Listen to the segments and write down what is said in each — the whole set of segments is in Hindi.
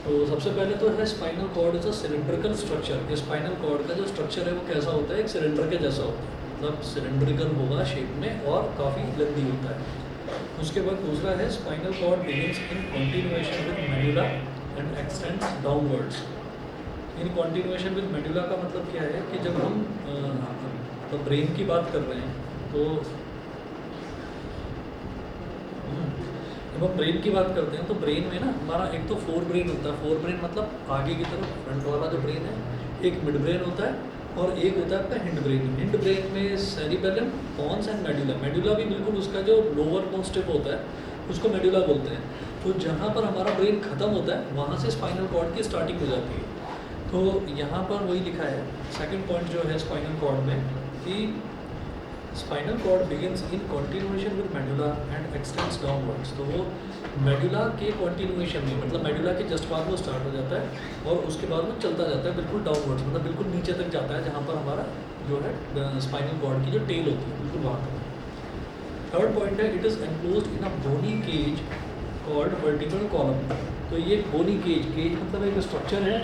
तो सबसे पहले तो है spinal cord is a cylindrical structure. ये स्पाइनल कॉर्ड का जो स्ट्रक्चर है वो कैसा होता है, एक सिलेंडर के जैसा होता है, मतलब सिलेंड्रिकल होगा शेप में और काफ़ी लंबी होता है। उसके बाद दूसरा है spinal cord begins in continuation with medulla and extends downwards. In continuation with medulla का मतलब क्या है कि जब हम तो ब्रेन की बात कर रहे हैं तो जब हम ब्रेन की बात करते हैं तो ब्रेन में ना हमारा एक तो फोर ब्रेन होता है। फोर ब्रेन मतलब आगे की तरफ फ्रंट वाला जो ब्रेन है, एक मिड ब्रेन होता है और एक होता है आपका हिंड ब्रेन। हिंड ब्रेन में cerebellum, pons and medulla. Medulla भी बिल्कुल उसका जो लोअर मोस्ट टिप होता है उसको मेडुला बोलते हैं। तो जहाँ पर हमारा ब्रेन खत्म होता है वहाँ से स्पाइनल कॉर्ड की स्टार्टिंग हो जाती है। तो यहाँ पर वही लिखा है सेकंड पॉइंट जो है स्पाइनल कॉर्ड में कि spinal cord begins in continuation with medulla and extends downwards. तो वो मेडुला के कंटिन्यूएशन में, मतलब मेडुला के जस्ट बाद वो स्टार्ट हो जाता है और उसके बाद वो चलता जाता है बिल्कुल डाउनवर्ड्स, मतलब बिल्कुल नीचे तक जाता है जहाँ पर हमारा जो है स्पाइनल कॉर्ड की जो टेल होती है बिल्कुल वहाँ तक। थर्ड पॉइंट है it is enclosed in a bony cage called vertebral column. तो ये बोनी केज, केज मतलब एक स्ट्रक्चर है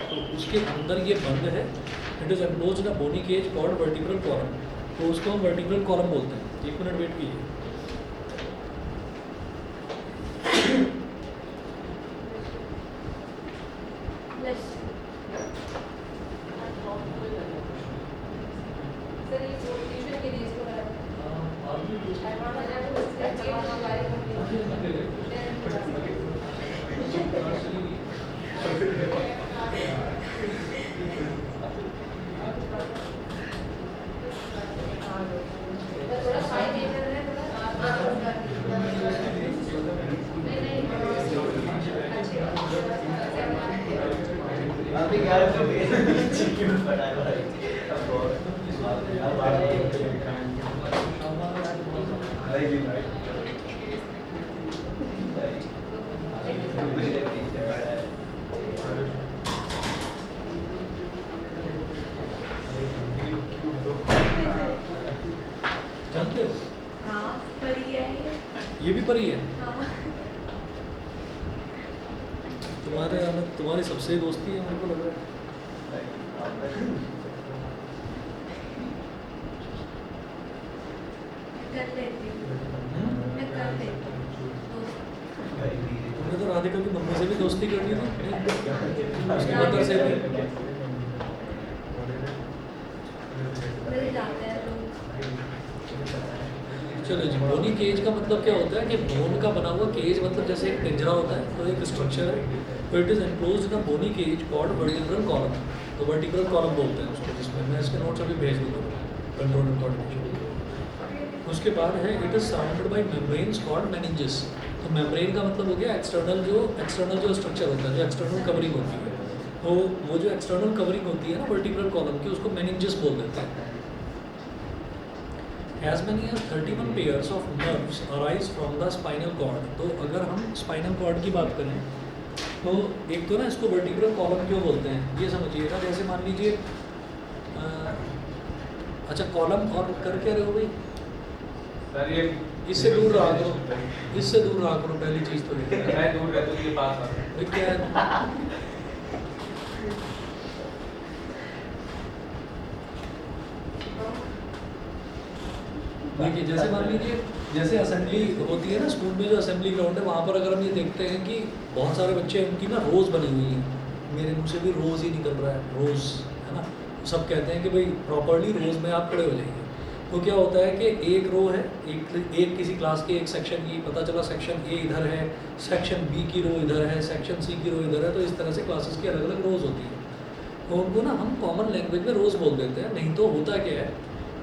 तो उसके अंदर ये बंद है। It is enclosed in a bony cage called vertebral column. तो उसको हम वर्टिब्रल कॉलम बोलते हैं। 1 मिनट वेट कीजिए। जानते हो? हाँ, परी है ये भी परी है। हाँ। तुम्हारी सबसे दोस्ती है मेरे को लग रहा है। कर लेती हूँ, मैं कर लेती हूँ दोस्त। तुमने तो राधिका की मम्मी से भी दोस्ती कर ली थी, उसकी मदर से भी। मिल जाते हैं लोग। चलो जी, बोनी केज का मतलब क्या होता है कि बोन का बना हुआ केज, मतलब जैसे एक पिंजरा होता है तो एक स्ट्रक्चर है। तो it is enclosed in a bony cage called vertebral column. तो वर्टिब्रल कॉलम बोलते हैं उसको, जिसमें मैं इसके नोट्स अभी भेज दूँगा कंट्रोल एंड कोऑर्डिनेशन। उसके बाद है it is surrounded by membranes called meninges. तो मेम्ब्रेन का मतलब हो गया एक्सटर्नल जो स्ट्रक्चर होता है, जो एक्सटर्नल कवरिंग होती है। तो वो जो एक्सटर्नल कवरिंग होती है ना वर्टिब्रल कॉलम की, उसको मेनिंजेस बोल देते हैं। As many as 31 pairs of nerves arise from the spinal cord। तो अगर हम स्पाइनल कॉर्ड की बात करें तो एक तो ना इसको वर्टिब्रल कॉलम क्यों बोलते हैं ये समझिएगा। जैसे मान लीजिए अच्छा कॉलम और कर क्या रहे हो भाई, सर ये इससे दूर रहा करो, इससे दूर रहा करो, पहली चीज़ तो ये मैं दूर रहता हूँ, ये पास आता है। भाई क्या है देखिए, जैसे मान लीजिए जैसे असेंबली होती है ना स्कूल में, जो असेंबली ग्राउंड है वहाँ पर अगर हम ये देखते हैं कि बहुत सारे बच्चे, उनकी ना रोज़ बनी हुई है, मेरे मुँह से भी रोज़ ही निकल रहा है, रोज़ है ना। सब कहते हैं कि भाई प्रॉपरली रोज़ में आप खड़े हो जाइए। तो क्या होता है कि एक रो है, एक किसी क्लास के एक सेक्शन की, पता चला सेक्शन ए इधर है, सेक्शन बी की रो इधर है, सेक्शन सी की रो इधर है। तो इस तरह से क्लासेस की अलग अलग रोज़ होती है। तो उनको ना हम कॉमन लैंग्वेज में रोज़ बोल देते हैं। नहीं तो होता क्या है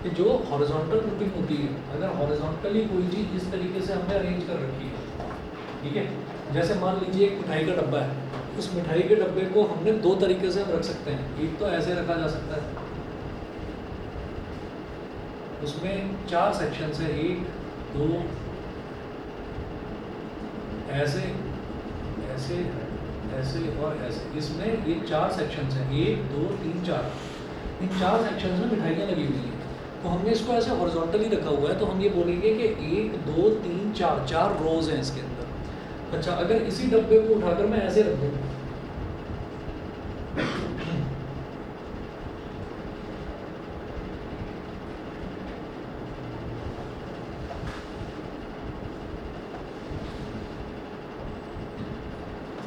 कि जो हॉरिजॉन्टल ग्रुपिंग होती है, अगर हॉरिजॉन्टली कोई चीज़ इस तरीके से हमने अरेंज कर रखी है, ठीक है, जैसे मान लीजिए एक मिठाई का डब्बा है, उस मिठाई के डब्बे को हमने दो तरीके से हम रख सकते हैं। एक तो ऐसे रखा जा सकता है, उसमें 4 सेक्शन है, 1 2 ऐसे ऐसे ऐसे और ऐसे। इसमें ये 4 सेक्शन हैं, 1 2 3 4। इन 4 सेक्शन में मिठाइयाँ लगी हुई हैं। तो हमने इसको ऐसे हॉरिजॉन्टली रखा हुआ है, तो हम ये बोलेंगे कि 1 2 3 4 4 रोज़ हैं इसके अंदर। अच्छा, अगर इसी डब्बे को उठाकर मैं ऐसे रख दूँ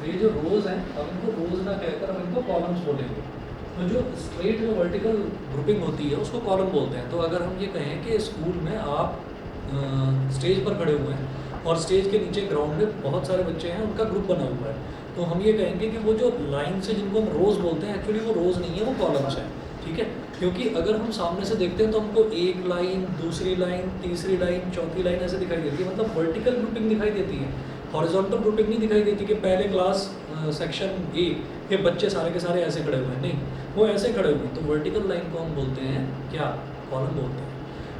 ये जो रोज हैं, अब इनको रोज ना कहकर हम इनको कॉलम्स बोलेंगे। तो जो स्ट्रेट जो वर्टिकल ग्रुपिंग होती है उसको कॉलम बोलते हैं। तो अगर हम ये कहें कि स्कूल में आप स्टेज पर खड़े हुए हैं और स्टेज के नीचे ग्राउंड में बहुत सारे बच्चे हैं, उनका ग्रुप बना हुआ है, तो हम ये कहेंगे कि वो जो लाइन से जिनको हम रोज़ बोलते हैं, एक्चुअली वो रोज़ नहीं है, वो कॉलम्स हैं, ठीक है। क्योंकि अगर हम सामने से देखते हैं तो हमको एक लाइन, दूसरी लाइन, तीसरी लाइन, चौथी लाइन ऐसे दिखाई देती है, मतलब वर्टिकल ग्रुपिंग दिखाई देती है, हॉरिजॉन्टल ग्रुपिंग नहीं दिखाई देती कि पहले क्लास सेक्शन ए के बच्चे सारे के सारे ऐसे खड़े हुए हैं, नहीं, वो ऐसे खड़े हुए हैं। तो वर्टिकल लाइन को हम बोलते हैं क्या, कॉलम बोलते हैं।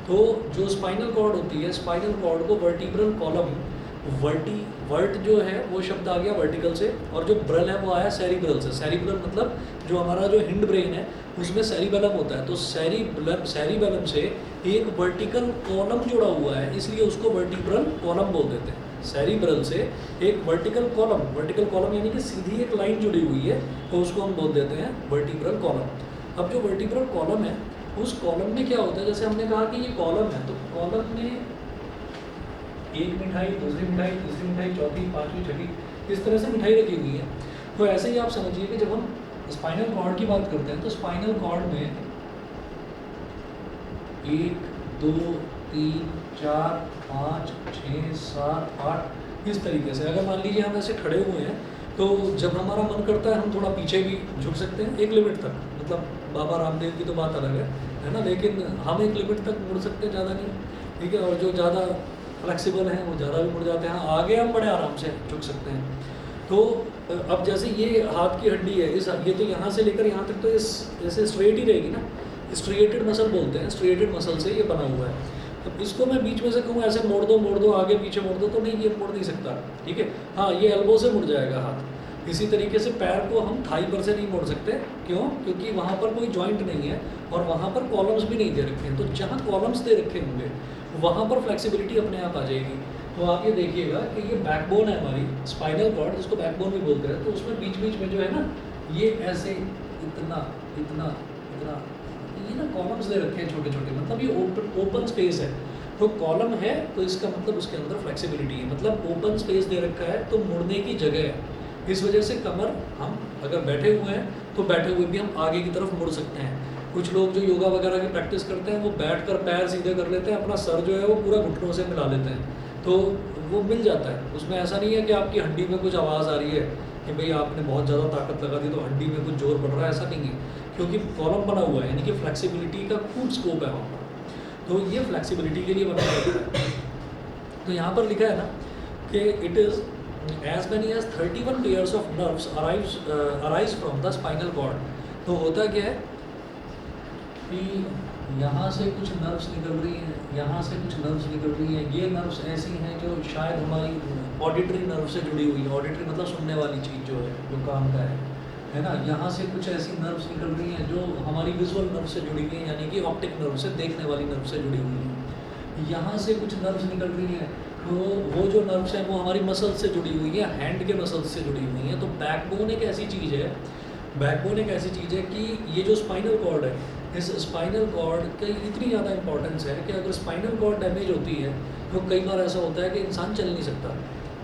तो जो स्पाइनल कॉर्ड होती है, स्पाइनल कॉर्ड को वर्टिब्रल कॉलम, वर्ट जो है वो शब्द आ गया वर्टिकल से, और जो ब्रल है वो आया सेरिब्रल से। सेरिब्रल मतलब जो हमारा जो हिंड ब्रेन है उसमें सेरिबेलम होता है, तो सेरिबेलम से एक वर्टिकल कॉलम जुड़ा हुआ है, इसलिए उसको वर्टिब्रल कॉलम बोल देते हैं। सेरिब्रल से एक वर्टिकल कॉलम यानी कि सीधी एक लाइन जुड़ी हुई है, तो उसको हम बोल देते हैं वर्टिब्रल कॉलम। अब जो वर्टिब्रल कॉलम है, उस कॉलम में क्या होता है, जैसे हमने कहा कि ये कॉलम है, तो कॉलम में एक मिठाई, दूसरी मिठाई, तीसरी मिठाई, चौथी, पांचवी, छठी, इस तरह से मिठाई रखी हुई है। तो ऐसे ही आप समझिए कि जब हम स्पाइनल कॉर्ड की बात करते हैं तो स्पाइनल कॉर्ड में 1 2 3 4 5 6 7 8 इस तरीके से। अगर मान लीजिए हम ऐसे खड़े हुए हैं तो जब हमारा मन करता है हम थोड़ा पीछे भी झुक सकते हैं एक लिमिट तक, मतलब बाबा रामदेव की तो बात अलग है ना, लेकिन हम एक लिमिट तक मुड़ सकते हैं, ज़्यादा नहीं, ठीक है। और जो ज़्यादा फ्लेक्सिबल हैं वो ज़्यादा भी मुड़ जाते हैं, आगे हम बड़े आराम से झुक सकते हैं। तो अब जैसे ये हाथ की हड्डी है, ये तो यहाँ से लेकर यहाँ तक तो इस जैसे स्ट्रेट ही रहेगी ना, स्ट्रिएटेड मसल बोलते हैं, स्ट्रिएटेड मसल से ये बना हुआ है। अब इसको मैं बीच में से कहूँ ऐसे मोड़ दो, आगे पीछे मोड़ दो, तो नहीं, ये मोड़ नहीं सकता, ठीक है। हाँ, ये एल्बो से मुड़ जाएगा हाथ। इसी तरीके से पैर को हम थाई पर से नहीं मोड़ सकते, क्यों? क्योंकि वहाँ पर कोई जॉइंट नहीं है और वहाँ पर कॉलम्स भी नहीं दे रखे हैं। तो जहाँ कॉलम्स दे रखे होंगे वहाँ पर फ्लेक्सिबिलिटी अपने आप आ जाएगी। तो आप ये देखिएगा कि ये बैकबोन है हमारी, स्पाइनल कॉर्ड जिसको बैकबोन भी बोलते हैं, तो उसमें बीच बीच में जो है ना, ये ऐसे इतना इतना इतना ये ना कॉलम्स दे रखे हैं छोटे छोटे, मतलब ये ओपन स्पेस है। तो कॉलम है तो इसका मतलब उसके अंदर फ्लेक्सिबिलिटी है, मतलब ओपन स्पेस दे रखा है तो मुड़ने की जगह है। इस वजह से कमर, हम अगर बैठे हुए हैं तो बैठे हुए भी हम आगे की तरफ मुड़ सकते हैं। कुछ लोग जो योगा वगैरह की प्रैक्टिस करते हैं वो बैठकर पैर सीधे कर लेते हैं, अपना सर जो है वो पूरा घुटनों से मिला लेते हैं, तो वो मिल जाता है। उसमें ऐसा नहीं है कि आपकी हड्डी में कुछ आवाज़ आ रही है कि भाई आपने बहुत ज़्यादा ताकत लगा दी तो हड्डी में कुछ जोर पड़ रहा है, ऐसा नहीं है, क्योंकि कॉलम बना हुआ है, यानी कि फ्लेक्सिबिलिटी का खूब स्कोप है वहाँ पर। तो ये फ्लेक्सिबिलिटी के लिए बना हुआ है। तो यहाँ पर लिखा है ना कि it is as many as 31 pairs of nerves arise from the spinal cord। तो होता क्या है कि यहाँ से कुछ नर्व्स निकल रही हैं, यहाँ से कुछ नर्व्स निकल रही हैं। ये नर्व्स ऐसी हैं जो शायद हमारी ऑडिटरी नर्व से जुड़ी हुई है। ऑडिटरी मतलब सुनने वाली चीज़ जो है, जो कान का है ना। यहाँ से कुछ ऐसी नर्व्स निकल रही हैं जो हमारी विजुअल नर्व से जुड़ी हुई हैं, यानी कि ऑप्टिक नर्व से, देखने वाली नर्व से जुड़ी हुई हैं। यहाँ से कुछ नर्व्स निकल रही हैं, तो वो जो नर्व्स हैं वो हमारी मसल से जुड़ी हुई है, हैंड के मसल्स से जुड़ी हुई हैं। तो बैकबोन एक ऐसी चीज़ है, बैकबोन एक ऐसी चीज़ है कि ये जो स्पाइनल कॉर्ड है, इस स्पाइनल कॉर्ड की इतनी ज़्यादा इंपॉर्टेंस है कि अगर स्पाइनल कॉर्ड डैमेज होती है तो कई बार ऐसा होता है कि इंसान चल नहीं सकता,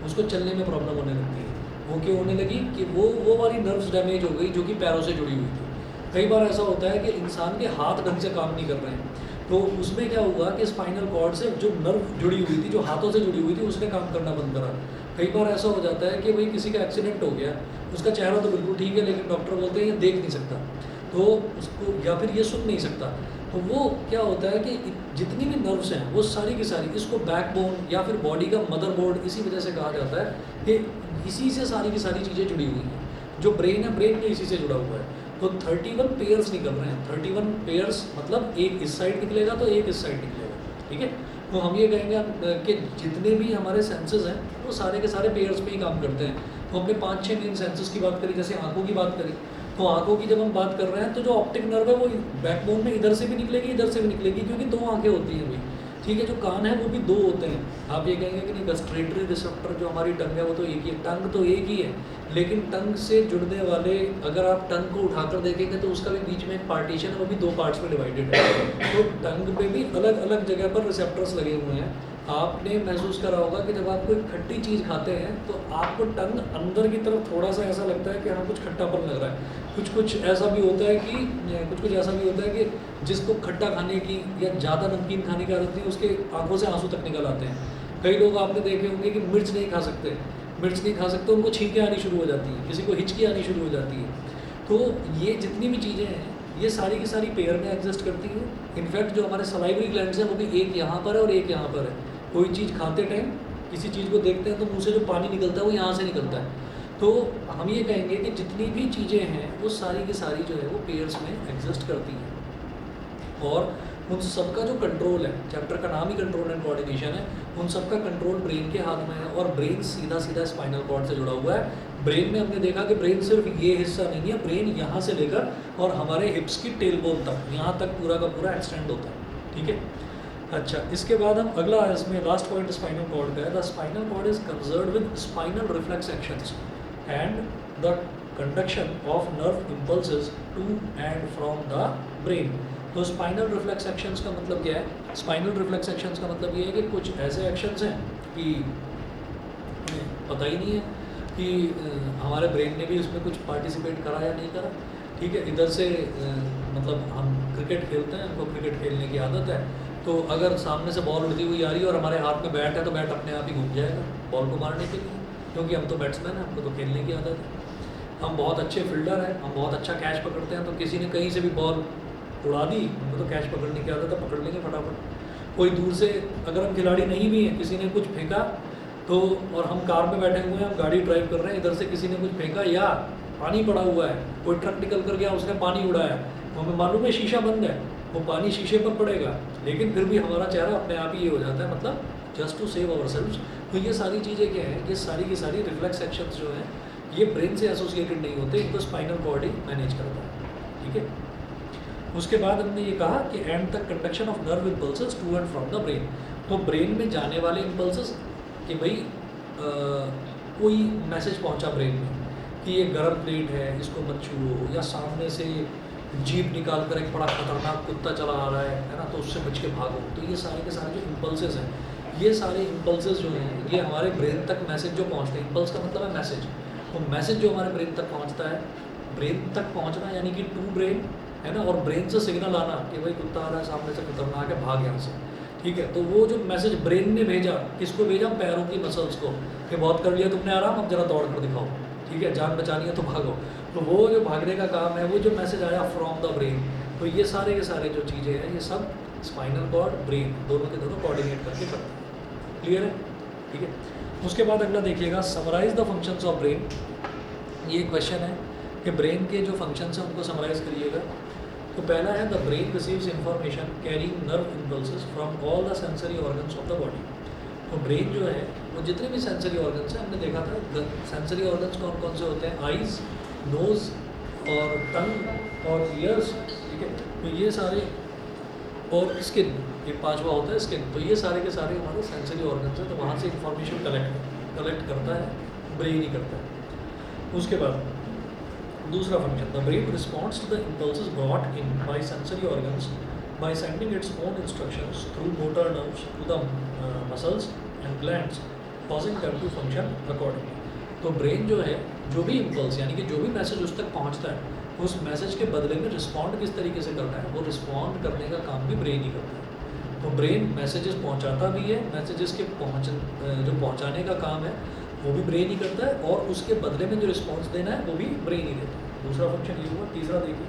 उसको चलने में प्रॉब्लम होने लगती है। वो क्यों होने लगी कि वो वाली नर्व्स डैमेज हो गई जो कि पैरों से जुड़ी हुई थी। कई बार ऐसा होता है कि इंसान के हाथ ढंग से काम नहीं कर रहे हैं, तो उसमें क्या हुआ कि स्पाइनल कॉर्ड से जो नर्व जुड़ी हुई थी, जो हाथों से जुड़ी हुई थी, उसने काम करना बंद करा। कई बार ऐसा हो जाता है कि भाई किसी का एक्सीडेंट हो गया, उसका चेहरा तो बिल्कुल ठीक है लेकिन डॉक्टर बोलते हैं ये देख नहीं सकता, तो उसको, या फिर ये सुन नहीं सकता, तो वो क्या होता है कि जितनी भी नर्व्स हैं वो सारी की सारी, इसको बैकबोन या फिर बॉडी का मदरबोर्ड इसी वजह से कहा जाता है कि इसी से सारी की सारी चीज़ें जुड़ी हुई हैं। जो ब्रेन है, ब्रेन भी इसी से जुड़ा हुआ है। तो 31 पेयर्स निकल रहे हैं। 31 पेयर्स मतलब एक इस साइड निकलेगा तो एक इस साइड निकलेगा, ठीक है। तो हम ये कहेंगे कि जितने भी हमारे सेंसेस हैं वो सारे के सारे पेयर्स पे ही काम करते हैं। तो हमने 5-6 मेन सेंसेस की बात करी, जैसे आंखों की बात करी, तो आंखों की जब हम बात कर रहे हैं तो जो ऑप्टिक नर्व है वो बैकबोन में इधर से भी निकलेगी, इधर से भी निकलेगी, क्योंकि 2 आंखें होती हैं भाई, ठीक है। जो कान है वो भी 2 होते हैं। आप ये कहेंगे कि नहीं, गस्ट्रेटरी रिसेप्टर जो हमारी टंग है वो तो एक ही है, टंग तो एक ही है, लेकिन टंग से जुड़ने वाले, अगर आप टंग को उठाकर देखेंगे तो उसका भी बीच में एक पार्टीशन है, वो भी 2 पार्ट्स में डिवाइडेड है। तो टंग पे भी अलग अलग जगह पर रिसेप्टर्स लगे हुए हैं, आपने महसूस करा होगा कि जब आप कोई खट्टी चीज़ खाते हैं तो आपको टंग अंदर की तरफ थोड़ा सा ऐसा लगता है कि हाँ कुछ खट्टापन लग रहा है। कुछ ऐसा भी होता है कि कुछ ऐसा भी होता है कि जिसको खट्टा खाने की या ज़्यादा नमकीन खाने की आदत नहीं, उसके आंखों से आंसू तक निकल आते हैं। कई लोग आपने देखे होंगे कि मिर्च नहीं खा सकते, उनको छींकें आनी शुरू हो जाती हैं, किसी को हिचकी आनी शुरू हो जाती है। तो ये जितनी भी चीज़ें हैं ये सारी की सारी पेयर में एग्जिस्ट करती हैं। इनफैक्ट जो हमारे सलाइवरी ग्लैंड्स हैं वो भी एक यहाँ पर है और एक यहाँ पर है। कोई चीज़ खाते टाइम किसी चीज़ को देखते हैं तो मुंह से जो पानी निकलता है वो यहाँ से निकलता है। तो हम ये कहेंगे कि जितनी भी चीज़ें हैं वो सारी की सारी जो है वो पेयर्स में एग्जिस्ट करती हैं और उन सबका जो कंट्रोल है, चैप्टर का नाम ही कंट्रोल एंड कोऑर्डिनेशन है, उन सबका कंट्रोल ब्रेन के हाथ में है और ब्रेन सीधा सीधा स्पाइनल कॉर्ड से जुड़ा हुआ है। ब्रेन में हमने देखा कि ब्रेन सिर्फ ये हिस्सा नहीं है, ब्रेन यहाँ से लेकर और हमारे हिप्स की टेलबोन तक, यहाँ तक पूरा का पूरा एक्सटेंड होता है। ठीक है, अच्छा इसके बाद हम अगला इसमें लास्ट पॉइंट स्पाइनल कॉर्ड का है। The spinal cord is concerned with spinal reflex actions and the conduction of nerve impulses to and from the brain. तो स्पाइनल रिफ्लेक्स एक्शंस का मतलब क्या है? स्पाइनल रिफ्लेक्स एक्शंस का मतलब ये है कि कुछ ऐसे एक्शंस हैं कि पता ही नहीं है कि हमारे ब्रेन ने भी उसमें कुछ पार्टिसिपेट करा या नहीं करा। ठीक है, इधर से मतलब हम क्रिकेट खेलते हैं, हमको क्रिकेट खेलने की आदत है, तो अगर सामने से बॉल उड़ती हुई आ रही है और हमारे हाथ में बैट है तो बैट अपने आप ही घूम जाएगा बॉल को मारने के लिए, क्योंकि हम तो बैट्समैन हैं, हमको तो खेलने की आदत है। हम बहुत अच्छे फील्डर हैं, हम बहुत अच्छा कैच पकड़ते हैं, तो किसी ने कहीं से भी बॉल उड़ा दी, हमको तो कैच पकड़ने की आदत है, पकड़ लेंगे फटाफट। कोई दूर से अगर हम खिलाड़ी नहीं भी हैं, किसी ने कुछ फेंका तो, और हम कार में बैठे हुए हैं, हम गाड़ी ड्राइव कर रहे हैं, इधर से किसी ने कुछ फेंका या पानी पड़ा हुआ है, कोई ट्रक निकल कर गया, उसने पानी उड़ाया, तो हमें मालूम है शीशा बंद है, वो पानी शीशे पर पड़ेगा, लेकिन फिर भी हमारा चेहरा अपने आप ही ये हो जाता है, मतलब just to save ourselves. तो ये सारी चीज़ें क्या हैं, ये सारी की सारी रिफ्लेक्स एक्शंस जो हैं ये ब्रेन से एसोसिएटेड नहीं होते, इनको स्पाइनल कॉर्ड ही मैनेज करता है। ठीक है, उसके बाद हमने ये कहा कि and the conduction of nerve impulses to and from the brain. तो ब्रेन में जाने वाले इम्पल्सेस कि भाई कोई मैसेज पहुंचा ब्रेन में कि ये गर्म प्लेट है, इसको मत छुओ, या सामने से जीप निकाल कर एक बड़ा खतरनाक कुत्ता चला आ रहा है ना, तो उससे बच के भागो। तो ये सारे के सारे जो इम्पल्सेस हैं, ये सारे इम्पल्सेस जो हैं ये हमारे ब्रेन तक मैसेज जो पहुँचते हैं, इम्पल्स का मतलब है मैसेज, तो मैसेज जो हमारे ब्रेन तक पहुँचता है, ब्रेन तक पहुँचना यानी कि टू ब्रेन है ना, और ब्रेन से सिग्नल आना कि भाई कुत्ता आ रहा है सामने से, खतरनाक है, भाग यहाँ से। ठीक है, तो वो जो मैसेज ब्रेन ने भेजा, किसको भेजा? पैरों की मसल्स को, कि बहुत कर लिया तुमने आराम, अब जरा दौड़ कर दिखाओ। ठीक है, जान बचानी है तो भागो। तो वो जो भागने का काम है, वो जो मैसेज आया फ्रॉम द ब्रेन, तो ये सारे के सारे जो चीज़ें हैं ये सब स्पाइनल कॉर्ड ब्रेन दोनों के दोनों कोऑर्डिनेट करके करते हैं। क्लियर है? ठीक है, उसके बाद अगला देखिएगा, summarise the functions of brain. ये क्वेश्चन है कि ब्रेन के जो फंक्शंस हैं उनको समराइज करिएगा। तो पहला है the brain receives information carrying nerve impulses from all the sensory organs of the body. तो ब्रेन जो है वो जितने भी सेंसरी ऑर्गन्स हैं, हमने देखा था सेंसरी ऑर्गन्स कौन कौन से होते हैं, आइज़, नोज़ और टंग और ईयर्स। ठीक है, तो ये सारे, और स्किन, ये पांचवा होता है स्किन। तो ये सारे के सारे हमारे सेंसरी ऑर्गन्स हैं, तो वहाँ से इंफॉर्मेशन कलेक्ट करता है ब्रेन ही करता है। उसके बाद दूसरा function, the brain responds to the impulses brought in by sensory organs by sending its own instructions through motor nerves to the muscles and glands causing them to function accordingly. तो ब्रेन जो है, जो भी इम्पल्स यानी कि जो भी मैसेज उस तक पहुंचता है, उस मैसेज के बदले में रिस्पॉन्ड किस तरीके से करना है, वो रिस्पॉन्ड करने का काम भी ब्रेन ही करता है। तो ब्रेन मैसेजेस पहुंचाता भी है, मैसेजेस के जो पहुंचाने का काम है वो भी ब्रेन ही करता है, और उसके बदले में जो रिस्पॉन्स देना है वो भी ब्रेन ही देता है। दूसरा फंक्शन ये हुआ। तीसरा देखिए,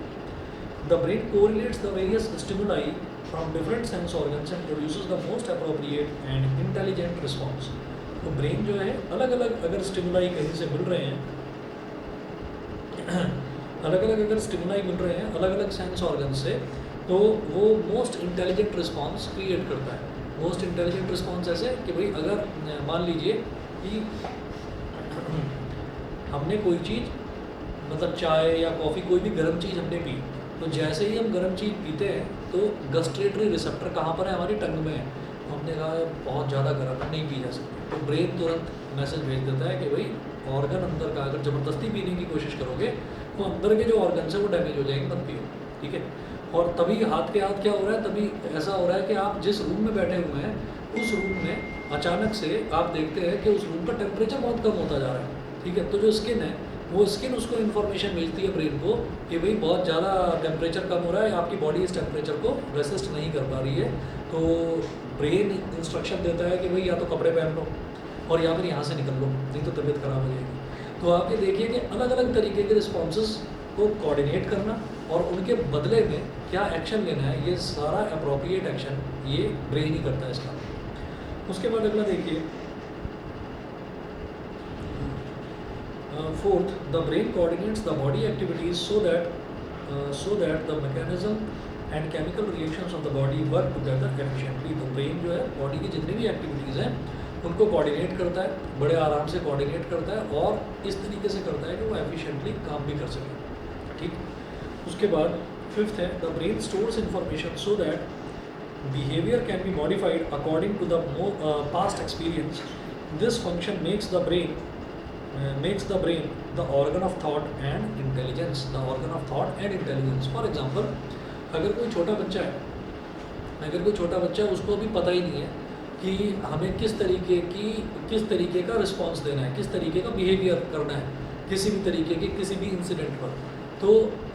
the brain correlates the various stimuli from different sense organs and produces the most appropriate and intelligent response. तो ब्रेन जो है अलग अलग अगर स्टिमुलाई कहीं से मिल रहे हैं अगर स्टिमुलाई मिल रहे हैं अलग अलग सेंस ऑर्गन से, तो वो मोस्ट इंटेलिजेंट रिस्पॉन्स क्रिएट करता है। मोस्ट इंटेलिजेंट रिस्पॉन्स ऐसे कि भाई अगर मान लीजिए कि हमने कोई चीज़, मतलब चाय या कॉफ़ी, कोई भी गर्म चीज़ हमने पी, तो जैसे ही हम गर्म चीज़ पीते हैं तो गस्ट्रेटरी रिसेप्टर कहाँ पर है? हमारी टंग में है। हमने कहा बहुत ज़्यादा गर्म है, नहीं पी जा सकती, तो ब्रेन तुरंत मैसेज भेज देता है कि भाई ऑर्गन अंदर का, अगर ज़बरदस्ती पीने की कोशिश करोगे तो अंदर के जो ऑर्गन्स हैं वो डैमेज हो जाएंगे, मत पियो। ठीक है, और तभी हाथ के हाथ क्या हो रहा है, तभी ऐसा हो रहा है कि आप जिस रूम में बैठे हुए हैं उस रूम में अचानक से आप देखते हैं कि उस रूम का टेम्परेचर बहुत कम होता जा रहा है, ठीक है। तो जो स्किन है वो स्किन उसको इन्फॉर्मेशन मिलती है ब्रेन को कि भाई बहुत ज़्यादा टेम्परेचर कम हो रहा है, आपकी बॉडी इस टेम्परेचर को रेसिस्ट नहीं कर पा रही है। तो ब्रेन इंस्ट्रक्शन देता है कि भाई या तो कपड़े पहन लो और या फिर यहाँ से निकल लो, नहीं तो तबीयत खराब हो जाएगी। तो आप ये देखिए कि अलग अलग तरीके के रिस्पॉन्सेस को कोऑर्डिनेट करना और उनके बदले में क्या एक्शन लेना है, ये सारा अप्रोप्रिएट एक्शन ये ब्रेन ही करता है इसका। उसके बाद अगला देखिए, fourth, the brain coordinates the body activities so that the mechanism and chemical reactions of the body work together efficiently. तो ब्रेन जो है बॉडी की जितनी भी एक्टिविटीज़ हैं उनको कोऑर्डिनेट करता है, बड़े आराम से कोऑर्डिनेट करता है और इस तरीके से करता है कि वो एफिशिएंटली काम भी कर सके, ठीक। उसके बाद फिफ्थ है, the brain stores information so that behavior can be modified according to the past experience. This function makes the brain the organ of thought and intelligence. The organ of thought and intelligence. For example, अगर कोई छोटा बच्चा है उसको अभी पता ही नहीं है कि हमें किस तरीके का रिस्पॉन्स देना है, किस तरीके का बिहेवियर करना है किसी भी तरीके के किसी भी इंसिडेंट पर। तो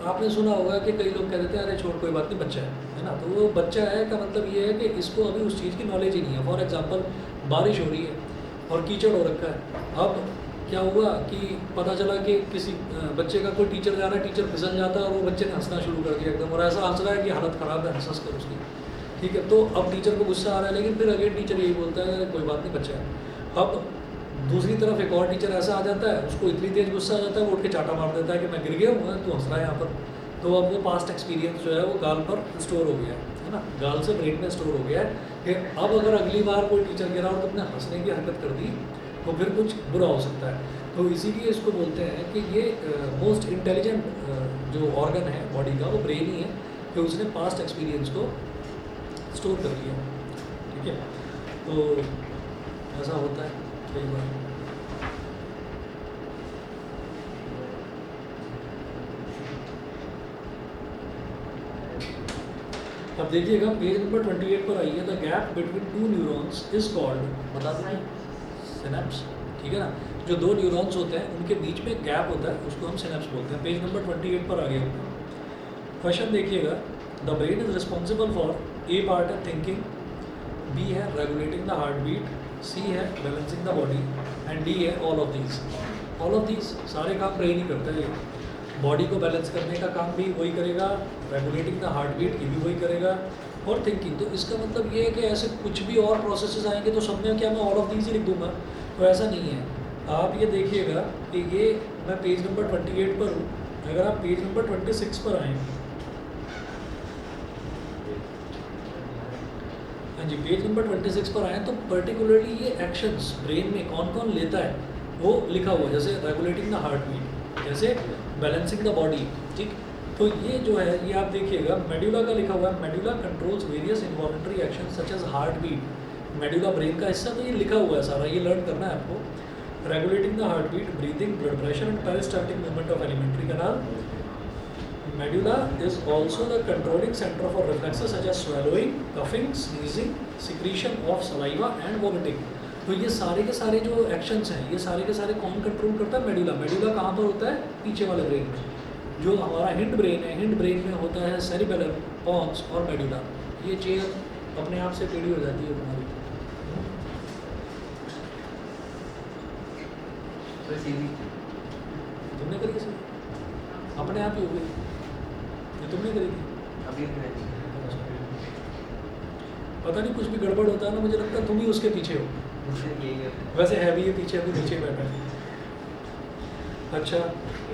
आपने सुना होगा कि कई लोग कह देते हैं अरे छोड़ कोई बात नहीं, बच्चा है ना। तो वो बच्चा है का मतलब ये है कि इसको अभी उस चीज़ की नॉलेज ही नहीं है। फॉर एग्जांपल बारिश हो रही है और कीचड़ हो रखा है। अब क्या हुआ कि पता चला कि किसी बच्चे का कोई टीचर जा रहा है, टीचर फिसल जाता है और वो बच्चे ने हंसना शुरू कर दिया एकदम, और ऐसा हंस रहा है कि हालत ख़राब है हंस कर उसकी, ठीक है। तो अब टीचर को गुस्सा आ रहा है, लेकिन फिर अगेन टीचर यही बोलता है कोई बात नहीं बच्चा है। अब दूसरी तरफ एक और टीचर ऐसा आ जाता है, उसको इतनी तेज गुस्सा आ जाता है वो उठ के चाटा मार देता है कि मैं गिर गया हूँ, तू हंस रहा है यहाँ पर। तो अब वो पास्ट एक्सपीरियंस जो है वो गाल पर स्टोर हो गया है ना, गाल से ब्रेन में स्टोर हो गया है कि अब अगर अगली बार कोई टीचर गिरा और तुमने हंसने की हरकत कर दी तो फिर कुछ बुरा हो सकता है। तो इसीलिए इसको बोलते हैं कि ये मोस्ट इंटेलिजेंट जो ऑर्गन है बॉडी का वो ब्रेन ही है कि उसने पास्ट एक्सपीरियंस को स्टोर कर लिया, ठीक है। तो ऐसा होता है कई बार। अब देखिएगा पेज नंबर 28 पर आइए, the gap between two neurons is called, बता दें सिनेप्स, ठीक है ना। जो दो न्यूरॉन्स होते हैं उनके बीच में गैप होता है उसको हम सिनेप्स बोलते हैं। पेज नंबर 28 पर आ गए हम। क्वेश्चन देखिएगा, the brain is responsible for, A part है थिंकिंग, बी है regulating the heart beat, C है balancing the body and D है all of these. All of these सारे काम ब्रेन ही करता है। बॉडी को बैलेंस करने का काम भी वही करेगा, रेगुलेटिंग द हार्ट बीट ये भी वही करेगा, और थिंकिंग। तो इसका मतलब ये है कि ऐसे कुछ भी और प्रोसेसेस आएंगे तो सब में क्या मैं ऑल ऑफ दीज ही लिख दूंगा, तो ऐसा नहीं है। आप ये देखिएगा कि ये मैं पेज नंबर 28 पर हूँ, अगर आप पेज नंबर 26 पर आएँ, हाँ जी पेज नंबर 26 पर आए तो पर्टिकुलरली ये एक्शंस ब्रेन में कौन कौन लेता है वो लिखा हुआ है, जैसे रेगुलेटिंग द हार्ट बीट, जैसे बैलेंसिंग द बॉडी, ठीक। तो ये जो है ये आप देखिएगा मेडुला का लिखा हुआ है, medulla controls various involuntary action such as heart beat. Medulla brain का हिस्सा, तो ये लिखा हुआ है सारा, ये लर्न करना है आपको। Regulating the heart beat, breathing, blood pressure and peristaltic movement of alimentary canal. Medulla is also the controlling center for reflexes such as swallowing, coughing, sneezing, secretion of saliva and vomiting. तो ये सारे के सारे जो एक्शंस हैं ये सारे के सारे कौन कंट्रोल करता है? मेडुला। मेडुला कहाँ पर होता है? पीछे वाले ब्रेन में। जो हमारा हिंड ब्रेन है, हिंड ब्रेन में होता है सेरिबेलम, पॉन्स और मेडुला। ये चेयर अपने आप से टेढ़ी हो जाती है तुम्हारी, तुमने करी कैसे? अपने आप ही हो गई, ये तुमने करी थी अभी पता नहीं, कुछ भी गड़बड़ होता है ना, मुझे लगता है तुम ही उसके पीछे हो। यही है। वैसे है भी ये पीछे, अभी नीचे बैठा है। अच्छा,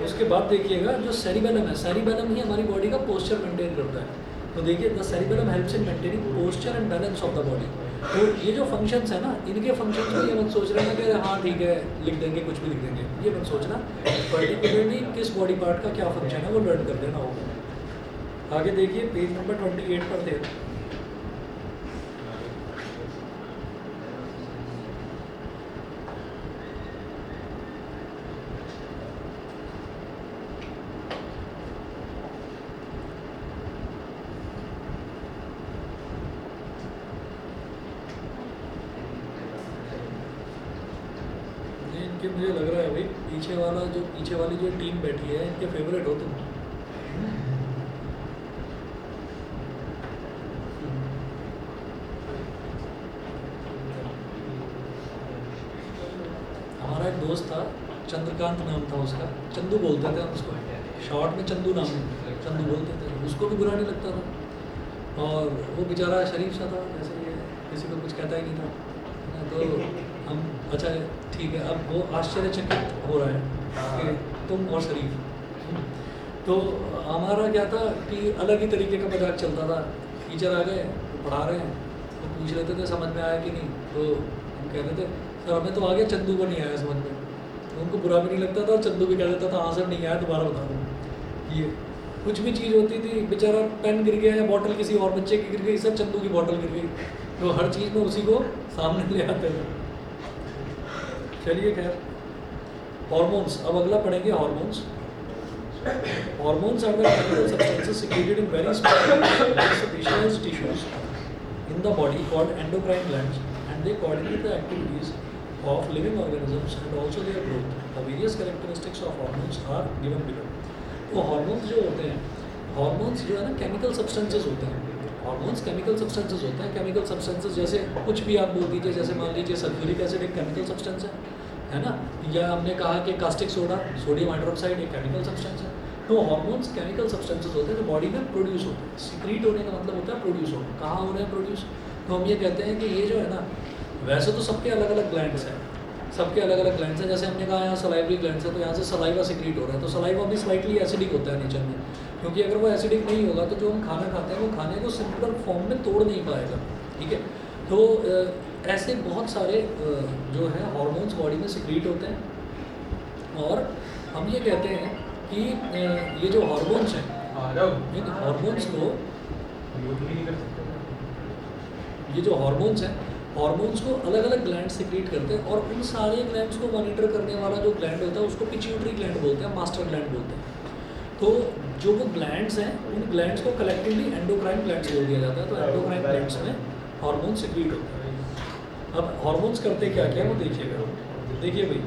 उसके बाद देखिएगा जो सेरिबेलम है, सेरिबेलम ही हमारी बॉडी का पोस्चर मेंटेन करता है। तो देखिए the cerebellum helps in maintaining posture and balance of the body. तो ये जो फंक्शंस है ना, इनके फंक्शंस को ये मत सोच रहे ना कि हाँ ठीक है लिख देंगे, कुछ भी लिख देंगे, ये मत सोचना। पर्टिकुलरली किस बॉडी पार्ट का क्या फंक्शन है वो लर्न कर देना होगा। आगे देखिए पेज नंबर 28 पर थे। कि मुझे लग रहा है भाई पीछे वाली जो टीम बैठी है इनके फेवरेट हो तुम। हमारा एक दोस्त था, चंद्रकांत नाम था उसका, चंदू बोलते थे हम उसको, शॉर्ट में चंदू बोलते थे, उसको भी बुरा नहीं लगता था। और वो बेचारा शरीफ सा था, ऐसे ही किसी को कुछ कहता ही नहीं था। तो हम अच्छा ठीक है, अब वो आश्चर्यचकित हो रहा है कि तुम और शरीफ। तो हमारा क्या था कि अलग ही तरीके का मजाक चलता था। टीचर आ गए, पढ़ा रहे हैं, तो पूछ लेते थे समझ में आया कि नहीं, तो हम कहते थे सर हमें तो आ गया, चंदू को नहीं आया समझ में। तो उनको बुरा भी नहीं लगता था और चंदू भी कह देता था हाँ सर नहीं आया, दोबारा बता दो। ये कुछ भी चीज़ होती थी, बेचारा पेन गिर गया या बॉटल किसी और बच्चे की गिर गई, सर चंदू की बॉटल गिर गई, तो हर चीज़ में उसी को सामने ले आते थे। चलिए खैर, हॉर्मोन्स, अब अगला पढ़ेंगे hormones. Hormones are the chemical substances secreted in very specialized tissues in the body called endocrine glands, and they coordinate the activities of living organisms and also their growth. The various characteristics of hormones are given below. तो हार्मोन्स जो होते हैं, हार्मोन्स जो है ना केमिकल सब्सटेंसेस होते हैं। हार्मोन्स केमिकल सब्सटेंसेस होते हैं। केमिकल सब्सटेंसेस जैसे कुछ भी आप बोल दीजिए, जैसे मान लीजिए सल्फ्यूरिक एसिड एक केमिकल सब्सटेंस है ना, या हमने कहा कि कास्टिक सोडा, सोडियम हाइड्रोक्साइड एक केमिकल सब्सटेंस है। तो हार्मोन्स केमिकल सब्सटेंसेस होते हैं जो बॉडी में प्रोड्यूस होते हैं। सिक्रीट होने का मतलब होता है प्रोड्यूस होना। कहाँ हो रहे हैं प्रोड्यूस? तो हम ये कहते हैं कि ये जो है ना, वैसे तो सबके अलग अलग ग्लैंड्स हैं, सबके अलग अलग ग्लैंड्स हैं। जैसे हमने कहा यहाँ सलाइवरी ग्लैंड्स है, तो यहाँ से सलाइवा सिक्रीट हो रहा है, तो सलाइवा भी स्लाइटली एसिडिक होता है नेचर में, क्योंकि अगर वो एसिडिक नहीं होगा तो जो हम खाना खाते हैं वो खाने को सिंपल फॉर्म में तोड़ नहीं पाएगा। ठीक है, तो ऐसे बहुत सारे जो है हार्मोन्स बॉडी में सिक्रीट होते हैं। और हम ये कहते हैं कि ये जो हार्मोन्स हैं, इन हार्मोन्स को, ये जो हार्मोन्स हैं, हार्मोन्स को अलग अलग ग्लैंड सिक्रीट करते हैं, और उन सारे ग्लैंड्स को मॉनिटर करने वाला जो ग्लैंड होता है उसको पिट्यूटरी ग्लैंड बोलते हैं, मास्टर ग्लैंड बोलते हैं। तो जो वो ग्लैंड्स हैं, उन ग्लैंड्स को कलेक्टिवली एंडोक्राइन ग्लैंड्स बोल दिया जाता है। तो एंडोक्राइन ग्लैंड्स में हार्मोन सिक्रीट होता है। अब हार्मोन्स करते क्या क्या वो देखिएगा। देखिए भाई,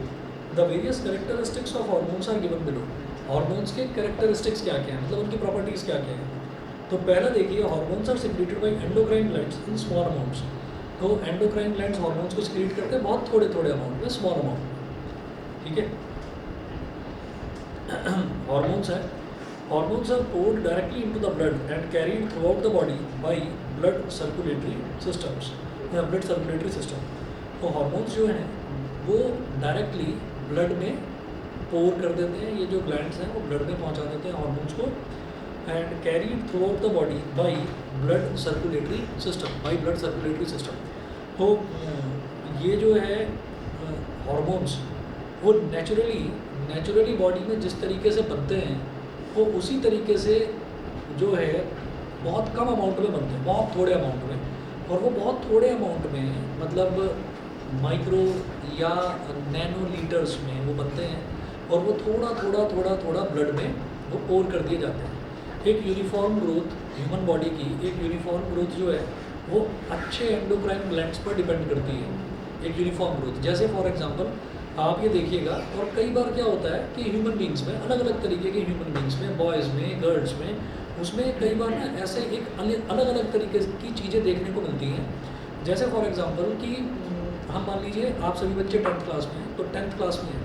the various characteristics of hormones are given below. Hormones के कैरेक्टरिस्टिक्स क्या क्या हैं, मतलब उनकी प्रॉपर्टीज़ क्या क्या हैं। तो पहला देखिए, hormones are secreted by endocrine glands in small amounts. तो एंडोक्राइन ग्लैंड्स हार्मोन्स को सिक्रीट करते हैं बहुत थोड़े थोड़े अमाउंट में, स्मॉल अमाउंट। ठीक है, हार्मोन्स है, hormones are poured directly into the blood and carried throughout the body by blood circulatory systems, blood circulatory system. तो हार्मोन्स जो हैं वो डायरेक्टली ब्लड में पोर कर देते हैं, ये जो ग्लैंड्स हैं वो ब्लड में पहुंचा देते हैं हार्मोन्स को, and carried throughout the body by blood circulatory system, bye blood circulatory system. तो ये जो है हार्मोन्स वो नेचुरली बॉडी में जिस तरीके से बनते हैं वो उसी तरीके से जो है बहुत कम अमाउंट में बनते हैं, बहुत थोड़े अमाउंट में। और वो बहुत थोड़े अमाउंट में मतलब माइक्रो या नैनो लीटर्स में वो बनते हैं, और वो थोड़ा ब्लड में वो पोर कर दिए जाते हैं। एक यूनिफॉर्म ग्रोथ ह्यूमन बॉडी की, एक यूनिफॉर्म ग्रोथ जो है वो अच्छे एंडोक्राइन ग्लैंड्स पर डिपेंड करती है, एक यूनिफॉर्म ग्रोथ। जैसे फॉर एग्जांपल आप ये देखिएगा, और कई बार क्या होता है कि ह्यूमन बींग्स में, अलग अलग तरीके के ह्यूमन बींग्स में, बॉयज़ में, गर्ल्स में, उसमें कई बार ना ऐसे एक अलग अलग तरीके की चीज़ें देखने को मिलती हैं। जैसे फॉर एग्जांपल कि हम मान लीजिए आप सभी बच्चे 10th क्लास में हैं, तो 10th क्लास में हैं,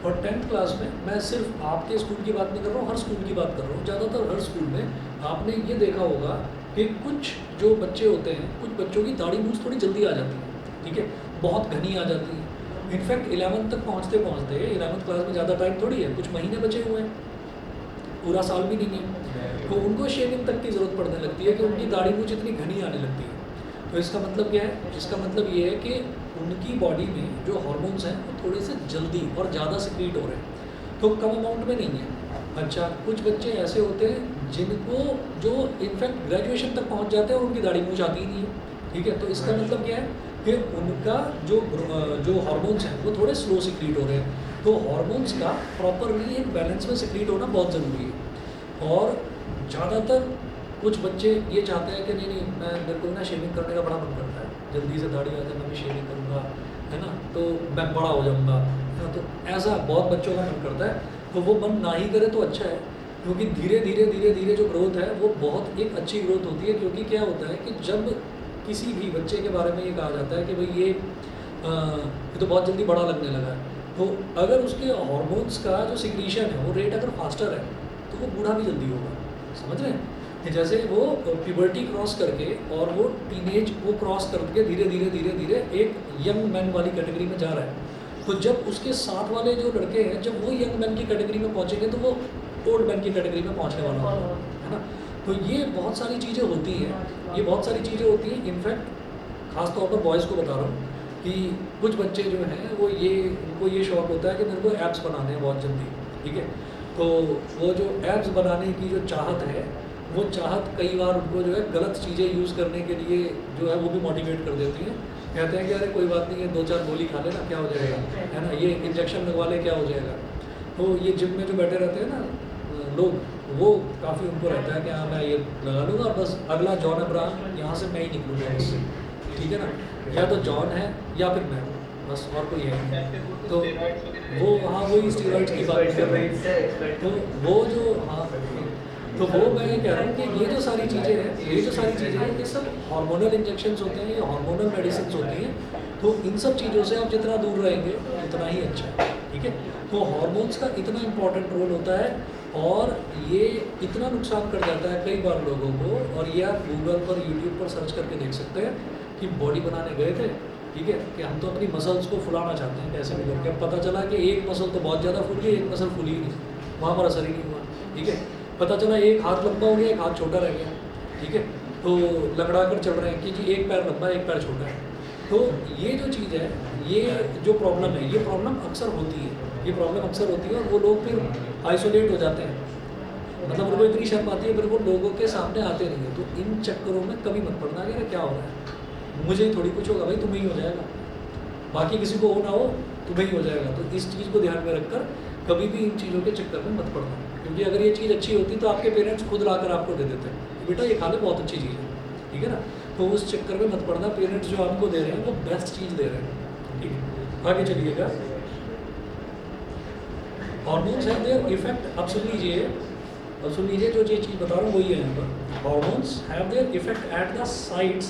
और 10th क्लास में मैं सिर्फ आपके स्कूल की बात नहीं कर रहा हूँ, हर स्कूल की बात कर रहा हूँ। ज़्यादातर हर स्कूल में आपने ये देखा होगा कि कुछ जो बच्चे होते हैं, कुछ बच्चों की दाढ़ी मूंछ थोड़ी जल्दी आ जाती है। ठीक है, बहुत घनी आ जाती है। इनफैक्ट 11th तक पहुँचते 11th क्लास में ज़्यादा टाइम थोड़ी है, कुछ महीने बचे हुए हैं, पूरा साल भी नहीं है, तो उनको शेविंग तक की ज़रूरत पड़ने लगती है कि उनकी दाढ़ी मूंछ इतनी घनी आने लगती है। तो इसका मतलब क्या है? इसका मतलब ये है कि उनकी बॉडी में जो हार्मोन्स हैं वो थोड़े से जल्दी और ज़्यादा सिक्रीट हो रहे हैं, तो कम अमाउंट में नहीं है। अच्छा, कुछ बच्चे ऐसे होते हैं जिनको जो इनफैक्ट ग्रेजुएशन तक पहुंच जाते हैं और उनकी दाढ़ी मूंछ आती ही नहीं है। ठीक है, तो इसका मतलब क्या है कि उनका जो हार्मोन्स हैं वो थोड़े स्लो सिक्रीट हो रहे हैं। तो हार्मोन्स का प्रॉपरली एक बैलेंस में सिक्रीट होना बहुत ज़रूरी है। और ज़्यादातर कुछ बच्चे ये चाहते हैं कि नहीं मैं मेरे को ना शेविंग करने का बड़ा मन करता है, जल्दी से दाढ़ी आ जाए, मैं भी शेविंग करूँगा, है ना, तो मैं बड़ा हो जाऊँगा, हाँ, तो ऐसा बहुत बच्चों का मन करता है, तो वो मन ना ही करे तो अच्छा है, क्योंकि धीरे धीरे जो ग्रोथ है वो बहुत एक अच्छी ग्रोथ होती है। क्योंकि क्या होता है कि जब किसी भी बच्चे के बारे में ये कहा जाता है कि भाई ये तो बहुत जल्दी बड़ा लगने लगा है, तो अगर उसके हार्मोन्स का जो सिक्रीशन है वो रेट अगर फास्टर है तो वो बूढ़ा भी जल्दी होगा। समझ रहे हैं कि जैसे वो प्यूबर्टी क्रॉस करके और वो टीनेज वो क्रॉस करके धीरे धीरे एक यंग मैन वाली कैटेगरी में जा रहा है, तो जब उसके साथ वाले जो लड़के हैं जब वो यंग मैन की कैटेगरी में पहुंचेंगे तो वो ओल्ड मैन की कैटेगरी में पहुंचने वाला होगा, है ना। तो ये बहुत सारी चीज़ें होती हैं, ये बहुत सारी चीज़ें होती हैं। इनफैक्ट खास तौर पर बॉयज़ को बता रहा हूँ कि कुछ बच्चे जो हैं वो उनको ये शौक होता है कि मेरे को एब्स बनाने हैं बहुत जल्दी, ठीक है। तो वो जो एब्स बनाने की जो चाहत है, वो चाहत कई बार उनको जो है गलत चीज़ें यूज़ करने के लिए जो है वो भी मोटिवेट कर देती हैं। कहते हैं कि अरे कोई बात नहीं है, 2-4 गोली खा लेना क्या हो जाएगा, है ना, ये इंजेक्शन लगवा ले क्या हो जाएगा। तो ये जिम में जो बैठे रहते हैं ना लोग, वो काफ़ी उनको रहता है कि हाँ मैं ये लगा लूँगा और बस अगला जॉन अब्राहम यहाँ से मैं ही निकलूँगा इससे, ठीक है ना। या तो जॉन है या फिर मैं हूँ, बस और कोई है नहीं। तो वो हाँ वही स्टीरॉइड्स की बात कर रहे हैं। तो वो जो हाँ, तो वो मैं ये कह रहा हूँ कि ये जो सारी चीज़ें हैं ये सब हार्मोनल इंजेक्शंस होते हैं, ये हार्मोनल मेडिसिन होती हैं। तो इन सब चीज़ों से आप जितना दूर रहेंगे उतना ही अच्छा है, ठीक है। तो हार्मोन्स का इतना इम्पॉर्टेंट रोल होता है और ये इतना नुकसान कर जाता है कई बार लोगों को। और ये आप गूगल पर यूट्यूब पर सर्च करके देख सकते हैं कि बॉडी बनाने गए थे, ठीक है, कि हम तो अपनी मसल्स को फुलाना चाहते हैं कैसे भी करके। अब पता चला कि एक मसल तो बहुत ज़्यादा फूल गई, एक मसल फूली ही नहीं, वहाँ पर असर ही नहीं हुआ, ठीक है। पता चला एक हाथ लंबा हो गया, एक हाथ छोटा रह गया, ठीक है। तो लंगड़ा कर चल रहे हैं कि जी एक पैर लंबा एक पैर छोटा है। तो ये जो चीज़ है, ये जो प्रॉब्लम है, ये प्रॉब्लम अक्सर होती है और वो लोग फिर आइसोलेट हो जाते हैं, मतलब उनको इतनी शर्म आती है फिर वो लोगों के सामने आते नहीं है। तो इन चक्करों में कभी मत पड़ना कि क्या हो रहा है, मुझे ही थोड़ी कुछ होगा, भाई तुम्हें ही हो जाएगा, बाकी किसी को हो ना हो तुम्हें ही हो जाएगा। तो इस चीज़ को ध्यान में रखकर कभी भी इन चीज़ों के चक्कर में मत पड़ना, क्योंकि अगर ये चीज़ अच्छी होती तो आपके पेरेंट्स खुद लाकर आपको दे देते हैं कि बेटा ये खा ले, बहुत अच्छी चीज़ है, ठीक है ना। तो उस चक्कर में मत पड़ना, पेरेंट्स जो आपको दे रहे हैं वो बेस्ट चीज़ दे रहे हैं, ठीक है। आगे चलिएगा, हार्मोन्स हैव देयर इफेक्ट। अब सुन लीजिए जो ये चीज़ बता रहा हूँ वही है यहाँ पर। Hormones have their effect at the sites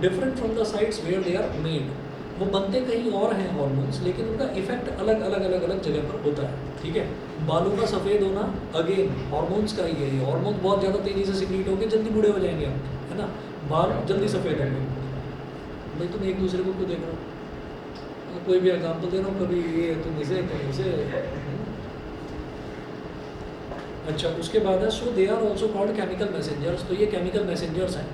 different from the sites where they are made. वो बनते कहीं और हैं हार्मोन्स, लेकिन उनका इफेक्ट अलग अलग जगह पर होता है, ठीक है। बालों का सफ़ेद होना अगेन हार्मोन्स का ही है। ये हार्मोन बहुत ज़्यादा तेज़ी से सिक्रीट होंगे, जल्दी बूढ़े हो जाएंगे हम, है ना, बाल जल्दी सफ़ेद होंगे। भाई तुम एक दूसरे को क्यों देख रहे हो, कोई भी एग्जाम्पल दे रहा हूँ, कभी ये तुम इसे अच्छा। उसके बाद है so they are also called chemical messengers. तो ये केमिकल मैसेंजर्स हैं।